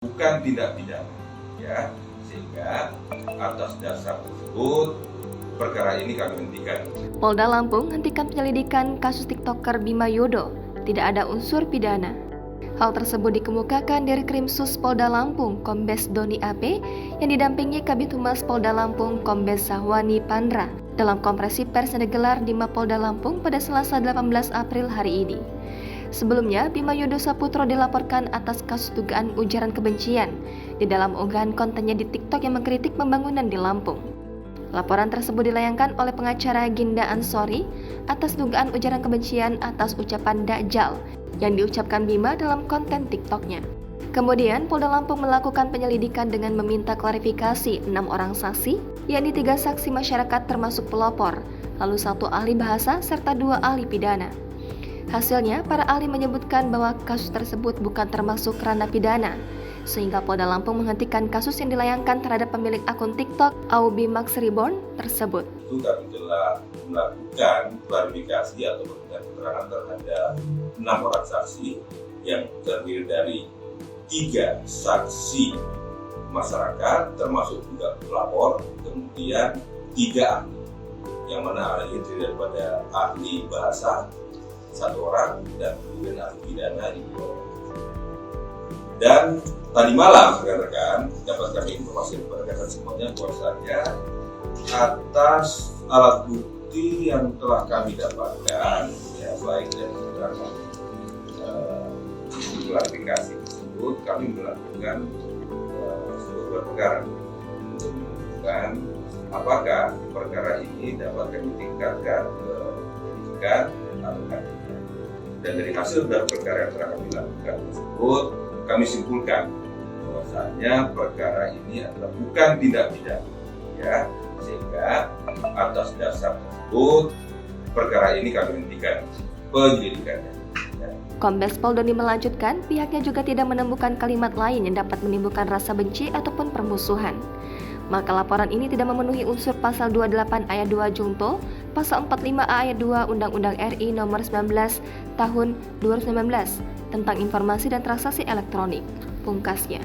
bukan tindak pidana, ya, sehingga atas dasar tersebut perkara ini kami hentikan. Polda Lampung hentikan penyelidikan kasus TikToker Bima Yodo. Tidak ada unsur pidana. Hal tersebut dikemukakan dari Krimsus Polda Lampung, Kombes Doni AP, yang didampingi Kabid Humas Polda Lampung, Kombes Sahwani Pandra, dalam konferensi pers yang digelar di Mapolda Lampung pada Selasa 18 April hari ini. Sebelumnya, Bima Yodo Saputro dilaporkan atas kasus dugaan ujaran kebencian di dalam unggahan kontennya di TikTok yang mengkritik pembangunan di Lampung. Laporan tersebut dilayangkan oleh pengacara Ginda Ansori atas dugaan ujaran kebencian atas ucapan Dajjal yang diucapkan Bima dalam konten TikToknya. Kemudian, Polda Lampung melakukan penyelidikan dengan meminta klarifikasi 6 orang saksi, yakni 3 saksi masyarakat termasuk pelapor, lalu 1 ahli bahasa serta 2 ahli pidana. Hasilnya, para ahli menyebutkan bahwa kasus tersebut bukan termasuk ranah pidana, sehingga Polda Lampung menghentikan kasus yang dilayangkan terhadap pemilik akun TikTok Aubi Max Reborn tersebut. Itu kami telah melakukan klarifikasi atau memberikan keterangan terhadap 6 orang saksi yang terdiri dari 3 saksi masyarakat termasuk juga pelapor, kemudian 3 ahli, yang mana ahli itu daripada ahli bahasa 1 orang dan kemudian ahli pidana 2 orang. Dan tadi malam rekan-rekan dapat kami informasi kepada rekan semuanya bahwasanya atas alat bukti yang telah kami dapatkan, ya, baik dari keterangan klarifikasi tersebut, kami melakukan sebuah perkara untuk menentukan apakah perkara ini dapat kami tingkatkan ke penyidikan atau tidak. Dan dari hasil gelar perkara yang telah kami lakukan tersebut, kami simpulkan bahwasanya perkara ini adalah bukan tindak pidana, ya, sehingga atas dasar tersebut perkara ini kami hentikan penyelidikannya. Ya. Kombes Pol Doni melanjutkan, pihaknya juga tidak menemukan kalimat lain yang dapat menimbulkan rasa benci ataupun permusuhan. Maka laporan ini tidak memenuhi unsur pasal 28 ayat 2 Junto, pasal 45A ayat 2 Undang-Undang RI nomor 19 tahun 2019 tentang informasi dan transaksi elektronik, pungkasnya.